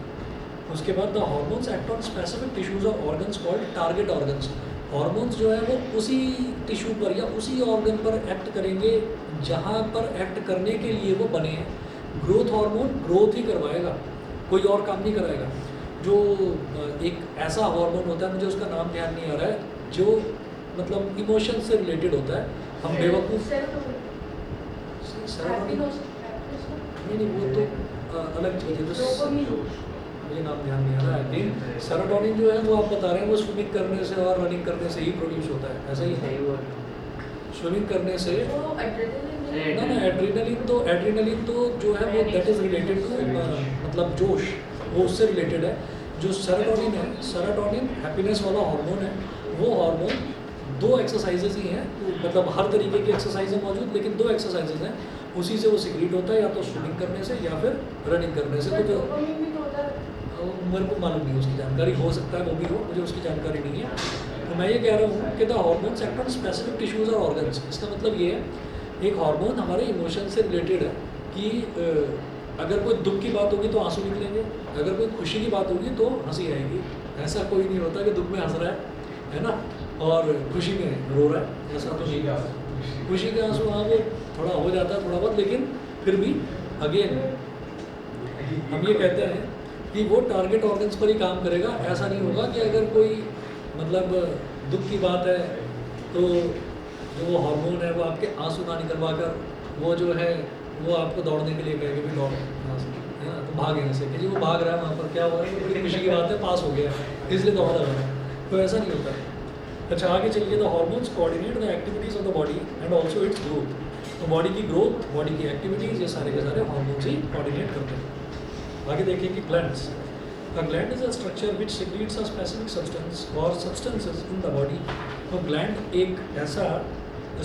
उसके बाद the hormones act on specific tissues और organs called target organs. Hormones जो है वो उसी टिश्यू पर या उसी ऑर्गन पर एक्ट करेंगे जहाँ पर एक्ट करने के लिए वो बने हैं। ग्रोथ हार्मोन ग्रोथ ही करवाएगा, कोई और काम नहीं कराएगा। जो एक ऐसा हार्मोन होता है, मुझे उसका नाम ध्यान नहीं आ रहा है, जो मतलब इमोशन से रिलेटेड होता है। हम बेवकूफ़ नहीं, वो तो अलग चीज़ है। तो मुझे नाम ध्यान नहीं आ रहा है, लेकिन सेरोटोनिन जो है वो आप बता रहे हैं वो स्विमिंग करने से और रनिंग करने से ही प्रोड्यूस होता है, ऐसा ही है। स्विमिंग करने से ना एड्रेनलिन तो जो है वो दैट इज़ रिलेटेड टू मतलब जोश, वो उससे रिलेटेड है। जो सेरोटोनिन है, सेरोटोनिन हैप्पीनेस वाला हार्मोन है। वो हार्मोन 2 एक्सरसाइजेज ही हैं, मतलब हर तरीके की एक्सरसाइज है मौजूद, लेकिन 2 एक्सरसाइजेज हैं, उसी से वो सिक्रीट होता है, या तो स्विमिंग करने से या फिर रनिंग करने से। तो जो मेरे को मालूम नहीं, उसकी जानकारी हो सकता है वो भी हो, मुझे उसकी जानकारी नहीं है। तो मैं ये कह रहा हूँ कि the hormones act on specific tissues और ऑर्गन्स। इसका मतलब ये है, एक हार्मोन हमारे इमोशन से रिलेटेड है कि अगर कोई दुख की बात होगी तो आंसू निकलेंगे, अगर कोई खुशी की बात होगी तो हंसी आएगी। ऐसा कोई नहीं होता कि दुख में हंस रहा है ना, और खुशी में रो रहा है, ऐसा तो नहीं है। खुशी के आंसू हाँ वो थोड़ा हो जाता है थोड़ा बहुत, लेकिन फिर भी अगेन हम ये कहते हैं कि वो टारगेट ऑर्गन्स पर ही काम करेगा। ऐसा नहीं होगा कि अगर कोई मतलब दुख की बात है तो जो वो हार्मोन है वो आपके आंसू ना निकलवा कर वो जो है वो आपको दौड़ने के लिए कहेगा भी दौड़, है ना, तो भाग यहाँ से कि जी वो भाग रहा है वहाँ पर, क्या हो रहा है, बड़ी खुशी की बात है, पास हो गया इसलिए दौड़ रहा है। तो ऐसा नहीं होता। अच्छा आगे चलिए, the hormones coordinate the activities of the body and also it's growth. तो बॉडी की ग्रोथ, बॉडी की एक्टिविटीज, ये सारे के सारे हॉर्मोन्स ही कोऑर्डिनेट करते हैं। आगे देखिए कि glands. A gland is a structure which secretes a specific substance और सब्सटेंसेस इन द बॉडी। तो ग्लैंड एक ऐसा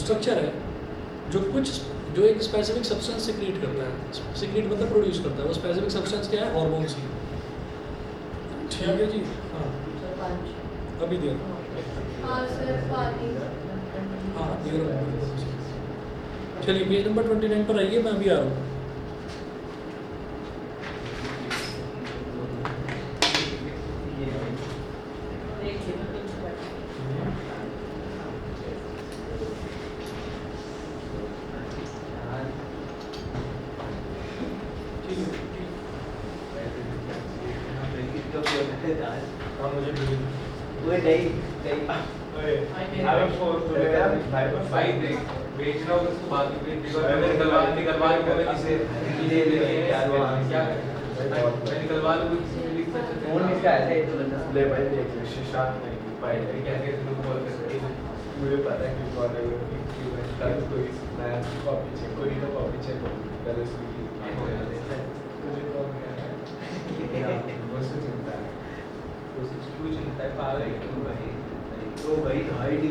स्ट्रक्चर है जो एक स्पेसिफिक सब्सटेंस सिक्रीट करता है। सिक्रीट मतलब प्रोड्यूस करता है। वो स्पेसिफिक सब्सटेंस क्या है? हॉर्मोन्स ही। ठीक है जी, हाँ अभी दे रहा हूँ। हाँ सर, पानी। हाँ दे रहा हूँ। चलिए पेज नंबर 29 पर आइए, मैं अभी आ रहा हूँ। बेचना होगा उसको बाद में निकलवा के किसे मैं निकलवा लूँ फोन इसका ऐसे ही तो बंदा ले भाई देख ले शीशान नहीं भाई कैसे तुम कॉल कर रहे हो मुझे पता है कि कौन है क्यों है कल कोई मैं कॉपी चेक कोई ना कॉपी चेक कल उसकी हो जाता है मुझे कौन कह रहा है वो से चिंता है वो से क्यों चिंता है पागल है क्यों भाई तो भाई हाइड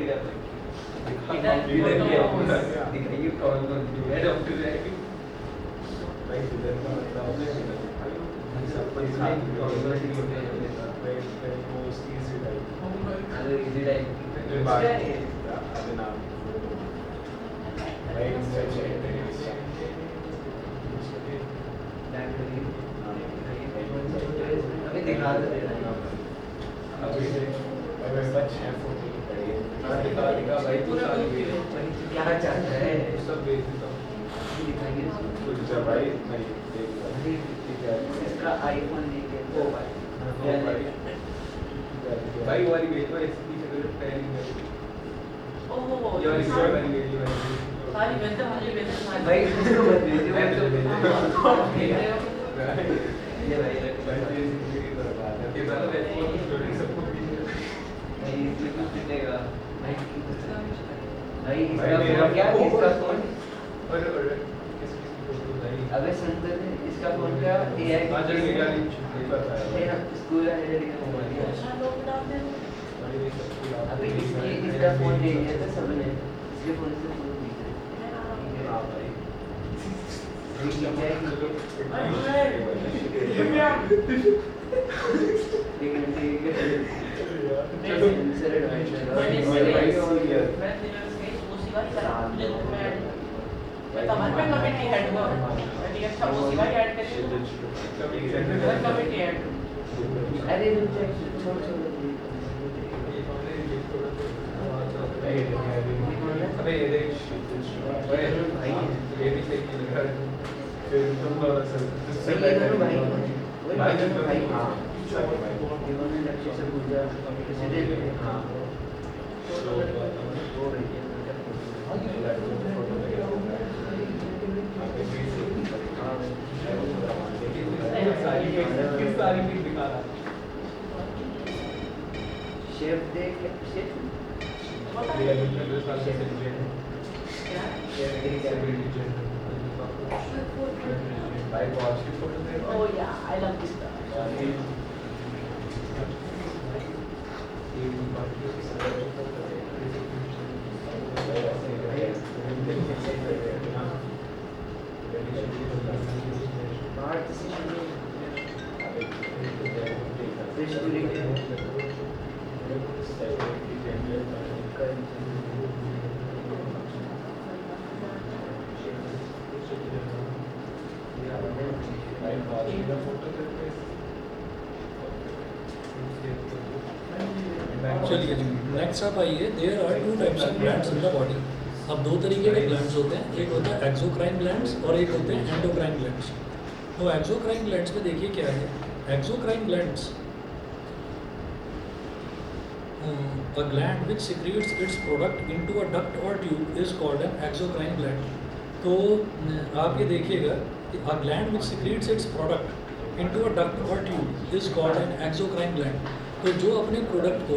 कर दिखाइए कौन कौन है डॉक्टर है भाई इधर का मतलब है सब पर साथ वो इजी टाइप अगर इजी टाइप ये बात अभी नाम भाई अभी दिखा दे अभी अगर सच है फोटो दिखा भाई पूरा क्या चाहता है सब भेज देता हूँ दिखाइए कुछ भाई नहीं देख इसका आईफोन लेके ओ भाई भाई वाली भेज दो इसकी जगह पहली में ओह ये वाली सारी वाली भेज दो सारी बेहतर मुझे बेहतर भाई इसको मत भेजिए मैं तो भेज ये भाई के साथ वैसे स्टोरी सबको नहीं इसमें कुछ मिलेगा भाई भाई इसका मेरा फोन क्या इसका फोन और किस फोटो भाई अबे संतर इसका फोन क्या एआई आज निकाली पता है मेरा स्कूल है अच्छा लोग डालते हैं। अबे इसका फोन ले लिया था सबने इसके फोन से फोन दिख हां भाई अरे छोड़ अबे ये देख भाई ये भी सही लग रहा है फिर तुम लोग भाई हां इन्होंने लक्ष्य से पूछा किसी ने हां सारी भी दिखा रहा शेफ देख शेफ भाई बहुत सी फोटो दे Oh yeah, I love this stuff. चलिए जी नेक्स्ट आप आइए। There are two types of glands in the body. अब दो तरीके के ग्लैंड्स होते हैं, एक होता है एक्सोक्राइन ग्लैंड्स और एक होते हैं एंडोक्राइन ग्लैंड्स। तो एक्सोक्राइन ग्लैंड्स में देखिए क्या है। Exocrine glands a gland which secretes its product into a duct or tube is called an exocrine gland. तो आप ये देखिएगा कि a gland which secretes its product into a duct or tube is called an exocrine gland. तो जो अपने प्रोडक्ट को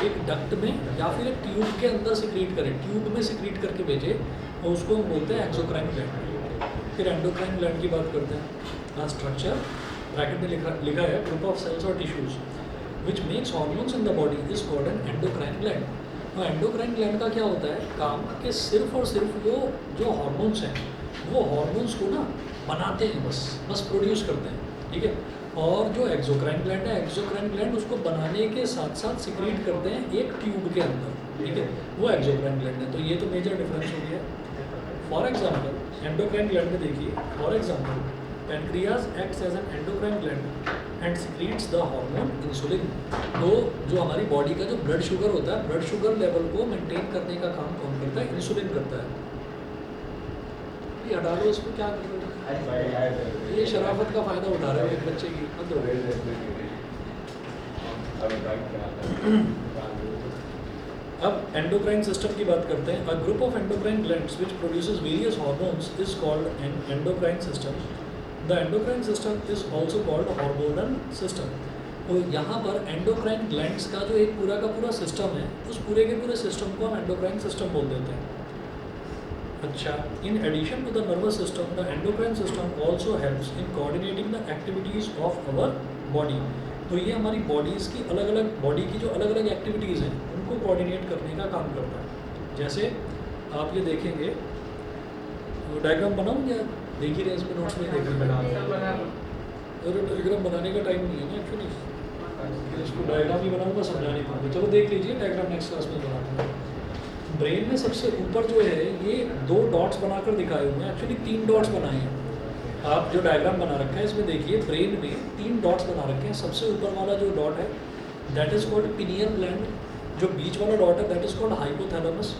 एक डक्ट में या फिर एक ट्यूब के अंदर सिक्रीट करे, ट्यूब में सिक्रीट करके भेजे, तो उसको हम बोलते हैं एक्सोक्राइन ग्लैंड। फिर एंडोक्राइन ग्लैंड की बात करते हैं। स्ट्रक्चर ब्रैकेट में लिखा है ग्रुप ऑफ सेल्स और tissues which makes hormones in the body is called an endocrine gland. तो एंडोक्राइन ग्लैंड का क्या होता है काम, कि सिर्फ और सिर्फ वो जो हार्मोन्स हैं वो हार्मोन्स को ना बनाते हैं, बस प्रोड्यूस करते हैं, ठीक है। और जो एक्सोक्राइन ग्लैंड है, एक्सोक्राइन ग्लैंड उसको बनाने के साथ साथ सिक्रीट करते हैं एक ट्यूब के अंदर, ठीक है, वो एक्सोक्राइन ग्लैंड है। तो ये तो मेजर डिफरेंस हो गया। फॉर एग्जाम्पल एंडोक्राइन ग्लैंड में देखिए, for example pancreas acts as an endocrine gland and secretes the hormone insulin. तो जो हमारी बॉडी का जो ब्लड शुगर होता है, ब्लड शुगर लेवल को मेंटेन करने का काम कौन करता है, इंसुलिन करता है। ये हटा लो, इसको क्या कर रहे हो, ये शराफत का फ़ायदा उठा रहे हो एक बच्चे की, हद हो गई। अब एंडोक्राइन सिस्टम की बात करते हैं। A group of endocrine glands which produces various hormones is called an endocrine system. The endocrine system is also called hormonal system. तो यहाँ पर एंडोक्राइन ग्लैंड्स का जो एक पूरा का पूरा सिस्टम है, उस पूरे के पूरे सिस्टम को हम एंडोक्राइन सिस्टम बोल देते हैं। अच्छा, in addition to the nervous system the endocrine system also helps in coordinating the activities of our body. तो ये हमारी बॉडीज़ की अलग अलग, बॉडी की जो अलग अलग एक्टिविटीज़ हैं उनको कोऑर्डिनेट करने का काम करता है। जैसे आप ये देखेंगे, डायग्राम बनाऊँ या देख ही रहे इसमें नोट्स में देख रहे, अरे डायग्राम बनाने का टाइम नहीं है ना एक्चुअली, इसको डायग्राम ही बनाऊँगा, समझाने पाऊँगा। चलो देख लीजिए, डायग्राम नेक्स्ट क्लास में बनाऊँगा। ब्रेन में सबसे ऊपर जो है ये 2 डॉट्स बनाकर दिखाए हुए हैं, एक्चुअली 3 डॉट्स बनाए हैं। आप जो डायग्राम बना रखा है इसमें देखिए, ब्रेन में 3 डॉट्स बना रखे हैं। सबसे ऊपर वाला जो डॉट है that is called pineal gland, जो बीच वाला डॉट है दैट इज़ कॉल्ड हाइपोथैलेमस,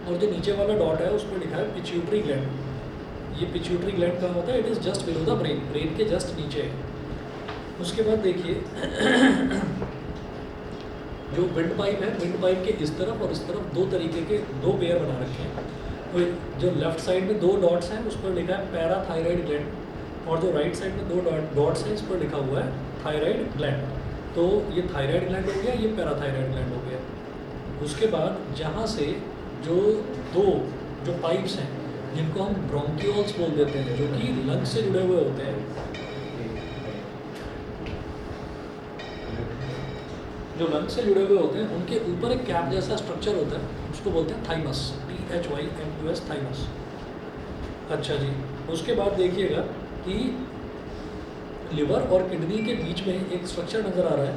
और जो नीचे वाला डॉट है उस पर लिखा है पिट्यूटरी ग्लैंड। ये पिट्यूटरी ग्लैंड कहाँ होता है, it is just below the brain, brain के जस्ट नीचे है। उसके बाद देखिए जो विंड पाइप है, विंड पाइप के इस तरफ और इस तरफ 2 तरीके के 2 पेयर बना रखे हैं। तो जो लेफ्ट साइड में 2 डॉट्स हैं उस पर लिखा है पैराथायराइड ग्लैंड, और जो राइट साइड में 2 डॉट्स हैं इस पर लिखा हुआ है थायराइड ग्लैंड। तो ये थायराइड ग्लैंड हो गया, ये पैराथायराइड ग्लैंड हो गया। उसके बाद जहाँ से जो 2 जो पाइप्स हैं जिनको हम ब्रोंकियोल्स बोल देते हैं, जो कि लंग्स से जुड़े हुए होते हैं, जो लंग्स से जुड़े हुए होते हैं, उनके ऊपर एक कैप जैसा स्ट्रक्चर होता है, उसको बोलते हैं थाइमस, THYMUS, थाइमस। अच्छा जी, उसके बाद देखिएगा कि लिवर और किडनी के बीच में एक स्ट्रक्चर नज़र आ रहा है,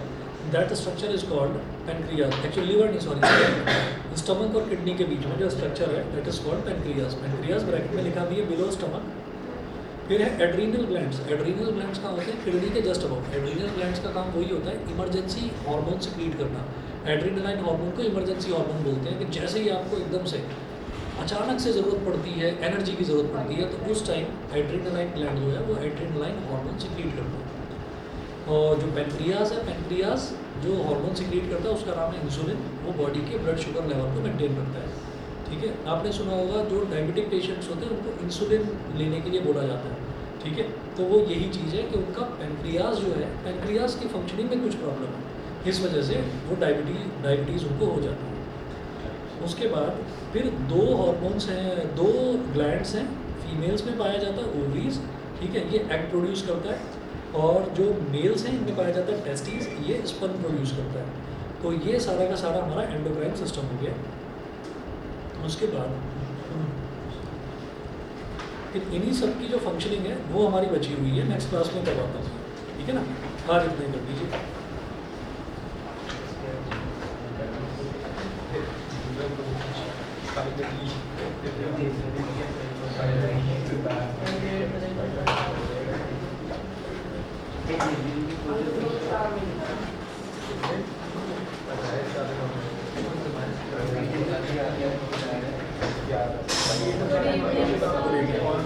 that structure is called pancreas. Actually liver नहीं, सॉरी, स्टमक और किडनी के बीच में जो स्ट्रक्चर है that is called pancreas. Pancreas bracket में लिखा भी है बिलो स्टमक। फिर है एड्रीनल ग्लैंड्स। एड्रीनल ग्लैंड्स कहाँ होते हैं, किडनी के जस्ट अबाउट। एड्रीनल ग्लैंड्स का काम वही होता है इमरजेंसी हार्मोन सिक्रीट करना। एड्रीनलाइन हार्मोन को इमरजेंसी हार्मोन बोलते हैं, कि जैसे ही आपको एकदम से अचानक से ज़रूरत पड़ती है, एनर्जी की ज़रूरत पड़ती है, तो उस टाइम एड्रीनलाइन ग्लैंड जो है वो एड्रीनलाइन हार्मोन सिक्रीट करता है। और जो पेनक्रियाज है, पेनक्रियाज जो हार्मोन सिक्रीट करता है उसका नाम है इंसुलिन, वो बॉडी के ब्लड शुगर लेवल को मेंटेन करता है, ठीक है। आपने सुना होगा जो डायबिटिक पेशेंट्स होते हैं उनको इंसुलिन लेने के लिए बोला जाता है, ठीक है। तो वो यही चीज़ है कि उनका पेनक्रियाज जो है, पेनक्रियाज की फंक्शनिंग में कुछ प्रॉब्लम है, इस वजह से वो डायबिटीज़ उनको हो जाती है। उसके बाद फिर 2 हार्मोन्स हैं, 2 ग्लैंड्स हैं, फीमेल्स में पाया जाता है ओवरीज, ठीक है, ये एग प्रोड्यूस करता है, और जो मेल्स हैं इनमें पाया जाता है टेस्टिस, ये स्पर्म प्रोड्यूस करता है। तो ये सारा का सारा हमारा एंडोक्राइन सिस्टम हो गया। उसके बाद फिर इन्हीं सब की जो फंक्शनिंग है वो हमारी बची हुई है, नेक्स्ट क्लास में करवाता हूँ, ठीक है ना। आज इतना ही कर दीजिए। Good evening.